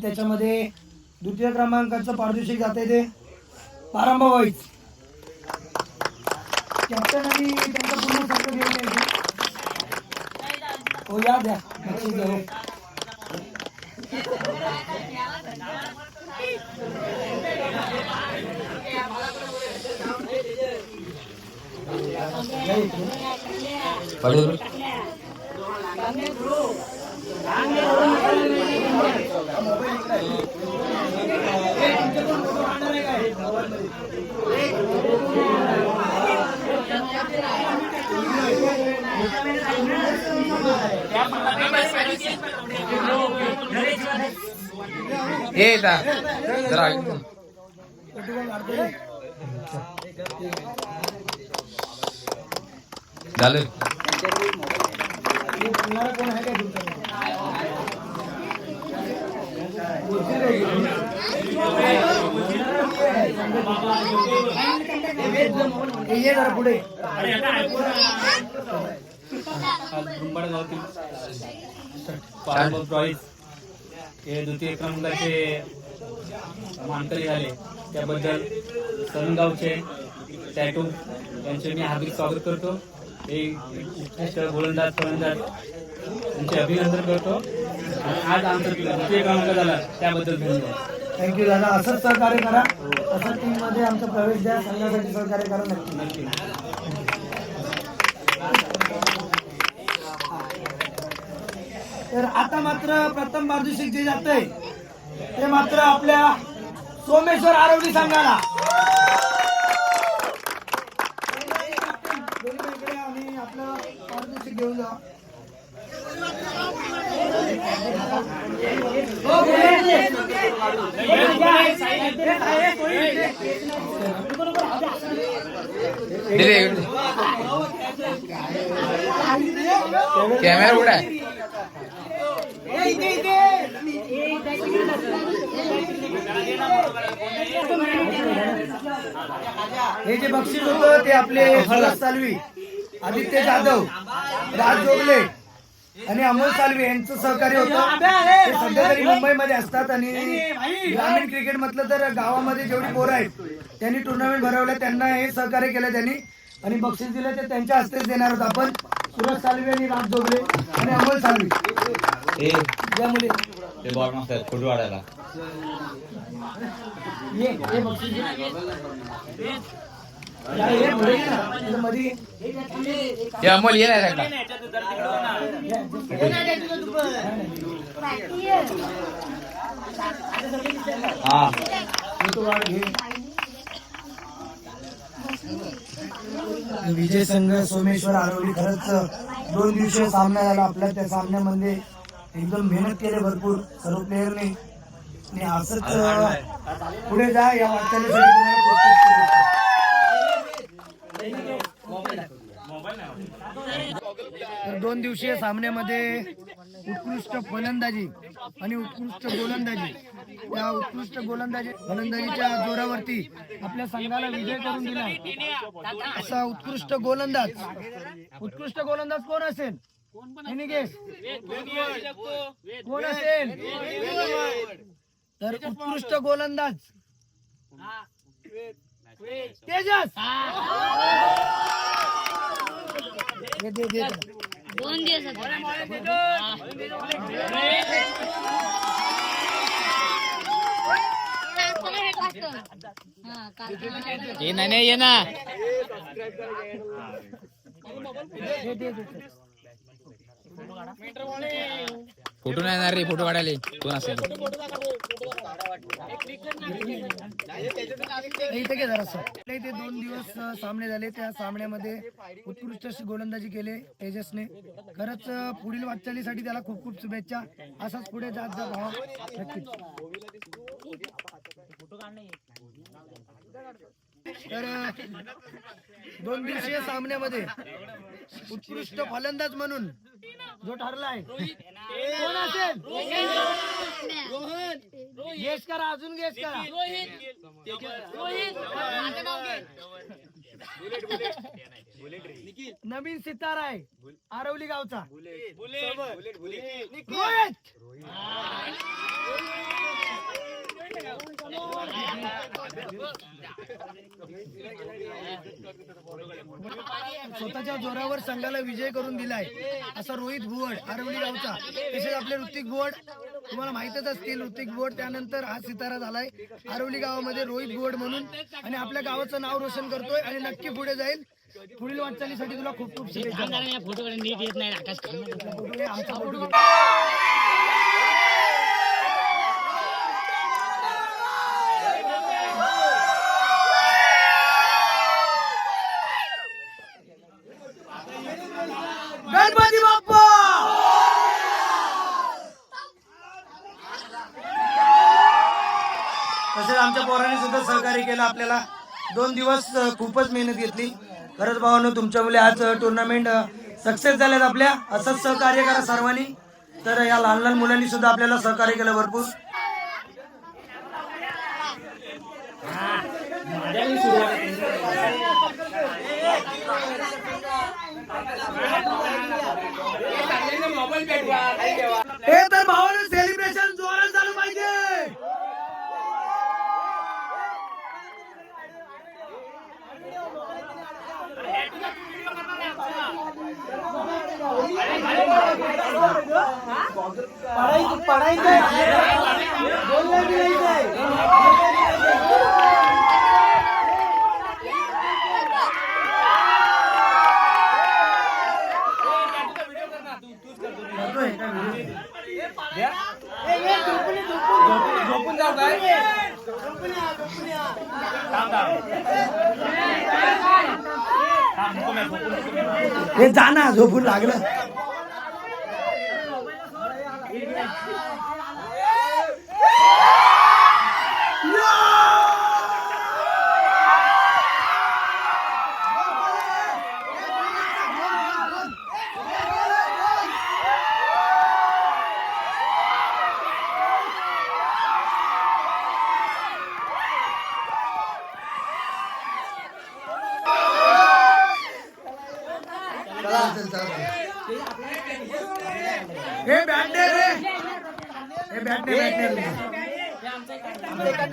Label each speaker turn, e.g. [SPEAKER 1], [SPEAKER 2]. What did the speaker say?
[SPEAKER 1] त्याच्यामध्ये द्वितीय क्रमांकाचं पारितोषिक जाते ते पारंबा वाईज कॅप्टन आणि त्यांचा पूर्ण संघ घेऊन यायचे. हो या द्या बक्षीस द्या.
[SPEAKER 2] झालं
[SPEAKER 1] पुढे
[SPEAKER 3] हे द्वितीय क्रमांकाचे मानकरी झाले त्याबद्दल सनगावचे टॅटू यांचे मी हार्दिक स्वागत करतो. हे उत्कृष्ट गोलंदाज फलंदाज यांचे अभिनंदन करतो. आज आमचा द्वितीय क्रमांक झाला त्याबद्दल धन्यवाद.
[SPEAKER 1] थँक्यू दादा. असंच सहकार्य करा, असं टीम मध्ये आमचा प्रवेश द्या, संघासाठी सहकार्य करा नक्की नक्की. तर आता मात्र प्रथम पारितोषिक जे जातंय ते मात्र आपल्या सोमेश्वर आरवली संघाला. आणि आपलं पारितोषिक घेऊन जा.
[SPEAKER 2] कॅमेरा कुठे आहे?
[SPEAKER 1] हे जे बक्षीस होतं ते आपले हर्ष सालवी, आदित्य जाधव, राज जोगले आणि अमोल सालवी यांचं सहकार्य होतं. ते सध्या तरी मुंबईमध्ये असतात आणि ग्रामीण क्रिकेट म्हटलं तर गावामध्ये जेवढी पोरं आहेत त्यांनी टुर्नामेंट भरवल्या, त्यांना हे सहकार्य केलं त्यांनी आणि बक्षीस दिलं ते त्यांच्या हस्तेच देणार होतं आपण. सुरज सालवी आणि राज जोगले आणि अमोल सालवी ज्या मुले
[SPEAKER 2] फोटो काढायला
[SPEAKER 1] ये बक्षीस
[SPEAKER 2] अमोल ये नाही विजय संघ सोमेश्वर आरवली. खरंच 2 दिवसीय सामना झाला आपल्या. त्या सामन्यामध्ये एकदम मेहनत केली भरपूर सर्व प्लेयरने आणि असंच पुढे जा या वाटचालीसाठी. 2 दिवसीय सामन्यामध्ये उत्कृष्ट फलंदाजी आणि उत्कृष्ट गोलंदाजी, त्या उत्कृष्ट फलंदाजीच्या जोरावरती आपल्या संघाला विजय करून दिला. असा उत्कृष्ट गोलंदाज कोण असेल? कोण असेल? तर उत्कृष्ट गोलंदाज तेजस.
[SPEAKER 4] दोन दिवस
[SPEAKER 2] नाही ये ना. फोटो नाही येणार रे, फोटो काढायला कोण असेल
[SPEAKER 1] इथे घे जरा. इथे 2 दिवस सामने झाले. त्या सामन्यामध्ये उत्कृष्ट अशी गोलंदाजी केली तेजसने. खरंच पुढील वाटचालीसाठी त्याला खूप खूप शुभेच्छा. असाच पुढे जात जा भाव नक्कीच. तर 2 दिवसीय सामन्यामध्ये उत्कृष्ट फलंदाज म्हणून जो ठरलाय कोण असेल? गेस करा, अजून गेस करा.
[SPEAKER 2] नवीन सितारा आहे आरवली गावचा रोहित. स्वतःच्या जोरावर संघाला विजय करून दिलाय असा रोहित भुवड आरवली गावचा. तसेच आपले ऋतिक भुवड तुम्हाला माहितच असतील. ऋतिक भुवड त्यानंतर हा सितारा झालाय आरवली गावामध्ये रोहित भुवड म्हणून आणि आपल्या गावाचं नाव रोशन करतोय आणि नक्की पुढे जाईल. पुढील वाटचालीसाठी तुला खूप खूप शुभेच्छा.
[SPEAKER 3] फोटोकडे नीट येत नाही आकाश
[SPEAKER 2] आमचा फोटो गणपती बाप्पा. तसेच आमच्या पोरांनी सुद्धा सहकार्य केलं आपल्याला. 2 दिवस खूपच मेहनत घेतली. खरंच भावांनो तुमच्यामुळे आज टुर्नामेंट सक्सेस झाल्यात आपल्या. असंच सहकार्य करा सर्वांनी. तर या लहान लहान मुलांनी सुद्धा आपल्याला सहकार्य केलं भरपूर. हे तर भावानं सेलिब्रेशन जोरात झालं पाहिजे.
[SPEAKER 3] झोपून जाऊ काय
[SPEAKER 2] हे जाना झोपून लागलं. हे बॅट रे, हे बॅट रे.